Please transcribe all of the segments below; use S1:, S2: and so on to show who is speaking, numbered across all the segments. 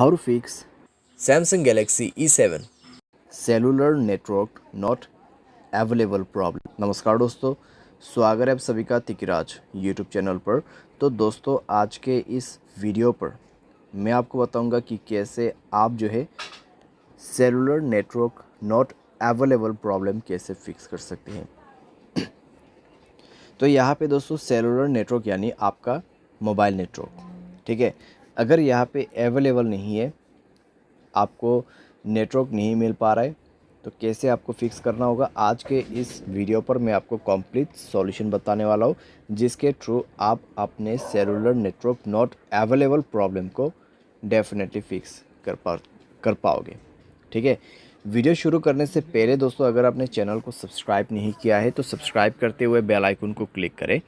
S1: How to fix
S2: Samsung Galaxy E7।
S1: Cellular network not available problem. नमस्कार दोस्तों, स्वागत है आप सभी का तिकिराज यूट्यूब चैनल पर। तो दोस्तों, आज के इस वीडियो पर मैं आपको बताऊंगा कि कैसे आप जो है cellular network not available problem कैसे फिक्स कर सकते हैं। तो यहाँ पे दोस्तों सेलुलर नेटवर्क यानी आपका मोबाइल नेटवर्क, ठीक है। अगर यहाँ पे अवेलेबल नहीं है, आपको नेटवर्क नहीं मिल पा रहा है, तो कैसे आपको फिक्स करना होगा, आज के इस वीडियो पर मैं आपको कंप्लीट सॉल्यूशन बताने वाला हूँ, जिसके थ्रू आप अपने cellular network not available problem को डेफिनेटली फिक्स कर पाओगे, ठीक है। वीडियो शुरू करने से पहले दोस्तों, अगर आपने चैनल को सब्सक्राइब नहीं किया है तो सब्सक्राइब करते हुए बेल आइकन को क्लिक करें।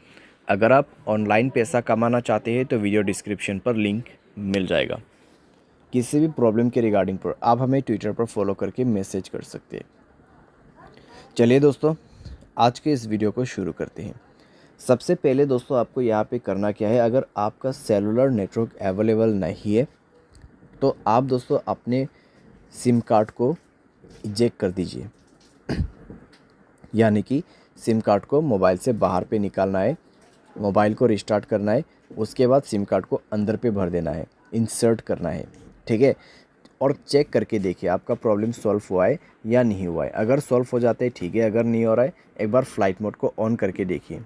S1: अगर आप ऑनलाइन पैसा कमाना चाहते हैं तो वीडियो डिस्क्रिप्शन पर लिंक मिल जाएगा। किसी भी प्रॉब्लम के रिगार्डिंग पर आप हमें ट्विटर पर फॉलो करके मैसेज कर सकते हैं। चलिए दोस्तों, आज के इस वीडियो को शुरू करते हैं। सबसे पहले दोस्तों, आपको यहाँ पे करना क्या है, अगर आपका सेलुलर नेटवर्क अवेलेबल नहीं है तो आप दोस्तों अपने सिम कार्ड को इजेक्ट कर दीजिए। यानी कि सिम कार्ड को मोबाइल से बाहर पे निकालना है, मोबाइल को रिस्टार्ट करना है, उसके बाद सिम कार्ड को अंदर पे भर देना है, इंसर्ट करना है, ठीक है। और चेक करके देखिए आपका प्रॉब्लम सॉल्व हुआ है या नहीं हुआ है। अगर सॉल्व हो जाता है ठीक है, अगर नहीं हो रहा है एक बार फ्लाइट मोड को ऑन करके देखिए,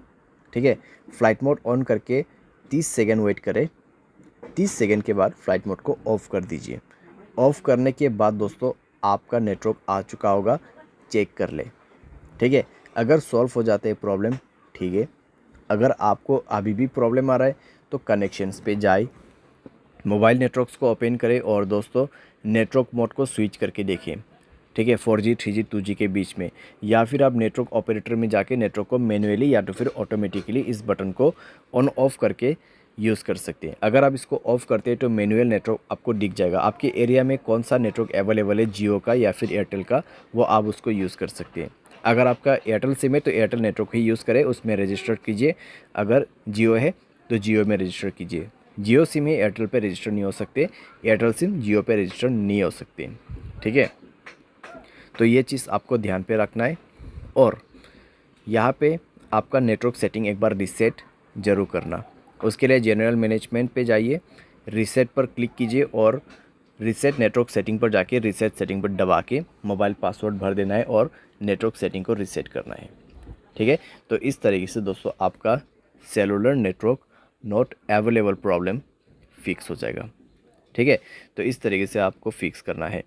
S1: ठीक है। फ्लाइट मोड ऑन करके 30 सेकेंड वेट करें। 30 सेकेंड के बाद फ्लाइट मोड को ऑफ़ कर दीजिए। ऑफ़ करने के बाद दोस्तों आपका नेटवर्क आ चुका होगा, चेक कर ले, ठीक है। अगर सॉल्व हो जाते हैं प्रॉब्लम, ठीक है। अगर आपको अभी भी प्रॉब्लम आ रहा है तो कनेक्शंस पे जाए, मोबाइल नेटवर्क्स को ओपन करें और दोस्तों नेटवर्क मोड को स्विच करके देखिए, ठीक है, 4G 3G 2G के बीच में। या फिर आप नेटवर्क ऑपरेटर में जाके नेटवर्क को मैनुअली या तो फिर ऑटोमेटिकली इस बटन को ऑन ऑफ करके यूज़ कर सकते हैं। अगर आप इसको ऑफ़ करते हैं तो मैनुअल नेटवर्क आपको दिख जाएगा, आपके एरिया में कौन सा नेटवर्क अवेलेबल है, जियो का या फिर एयरटेल का, वो आप उसको यूज़ कर सकते हैं। अगर आपका एयरटेल सिम है तो एयरटेल नेटवर्क ही यूज़ करें, उसमें रजिस्टर कीजिए। अगर जियो है तो जियो में रजिस्टर कीजिए। जियो सिम है एयरटेल पे रजिस्टर नहीं हो सकते, एयरटेल सिम जियो पे रजिस्टर नहीं हो सकते, ठीक है। तो ये चीज़ आपको ध्यान पे रखना है। और यहाँ पे आपका नेटवर्क सेटिंग एक बार रीसेट ज़रूर करना। उसके लिए जनरल मैनेजमेंट पे जाइए, रीसेट पर क्लिक कीजिए और रीसेट नेटवर्क सेटिंग पर जाके रीसेट सेटिंग पर दबा के मोबाइल पासवर्ड भर देना है और नेटवर्क सेटिंग को रीसेट करना है, ठीक है। तो इस तरीके से दोस्तों आपका cellular network not available problem fix हो जाएगा, ठीक है। तो इस तरीके से आपको फिक्स करना है।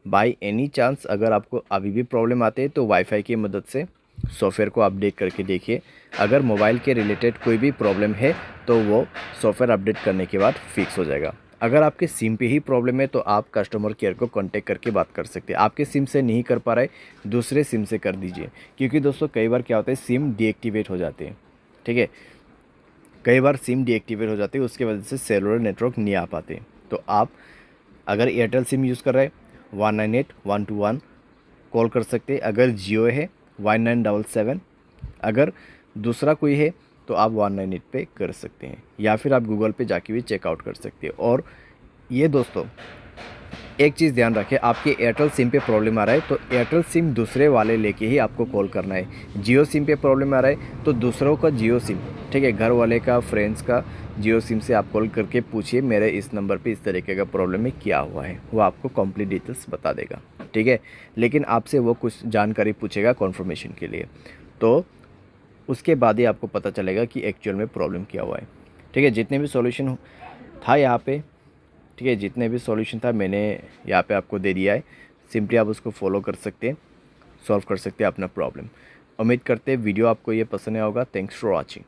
S1: बाय एनी चांस अगर आपको अभी भी प्रॉब्लम आते हैं तो वाईफाई की मदद से सॉफ्टवेयर को अपडेट करके देखिए। अगर मोबाइल के रिलेटेड कोई भी प्रॉब्लम है तो वो सॉफ्टवेयर अपडेट करने के बाद फिक्स हो जाएगा। अगर आपके सिम पे ही प्रॉब्लम है तो आप कस्टमर केयर को कांटेक्ट करके बात कर सकते हैं। आपके सिम से नहीं कर पा रहे, दूसरे सिम से कर दीजिए, क्योंकि दोस्तों कई बार क्या होता है सिम डीएक्टिवेट हो जाते हैं, ठीक है। कई बार सिम डीएक्टिवेट हो जाती है, उसके वजह से सेलुलर नेटवर्क नहीं आ पाते। तो आप अगर एयरटेल सिम यूज़ कर रहे हैं 198-121 कॉल कर सकते हैं। अगर जियो है 1977, अगर दूसरा कोई है तो आप 198 पे कर सकते हैं, या फिर आप गूगल पे जाके भी चेकआउट कर सकते हैं। और ये दोस्तों एक चीज़ ध्यान रखें, आपके एयरटेल सिम पे प्रॉब्लम आ रहा है तो एयरटेल सिम दूसरे वाले लेके ही आपको कॉल करना है। जियो सिम पे प्रॉब्लम आ रहा है तो दूसरों का जियो सिम, ठीक है, घर वाले का, फ्रेंड्स का जियो सिम से आप कॉल करके पूछिए मेरे इस नंबर पे इस तरीके का प्रॉब्लम है, क्या हुआ है, वो आपको कंप्लीट डिटेल्स बता देगा, ठीक है। लेकिन आपसे वो कुछ जानकारी पूछेगा कॉन्फर्मेशन के लिए, तो उसके बाद ही आपको पता चलेगा कि एक्चुअल में प्रॉब्लम क्या हुआ है, ठीक है। जितने भी सॉल्यूशन था यहाँ पे, ठीक है, जितने भी सॉल्यूशन था मैंने यहाँ पे आपको दे दिया है। सिंपली आप उसको फॉलो कर सकते हैं, सॉल्व कर सकते हैं अपना प्रॉब्लम। उम्मीद करते हैं वीडियो आपको ये पसंद आया होगा। Thanks for watching.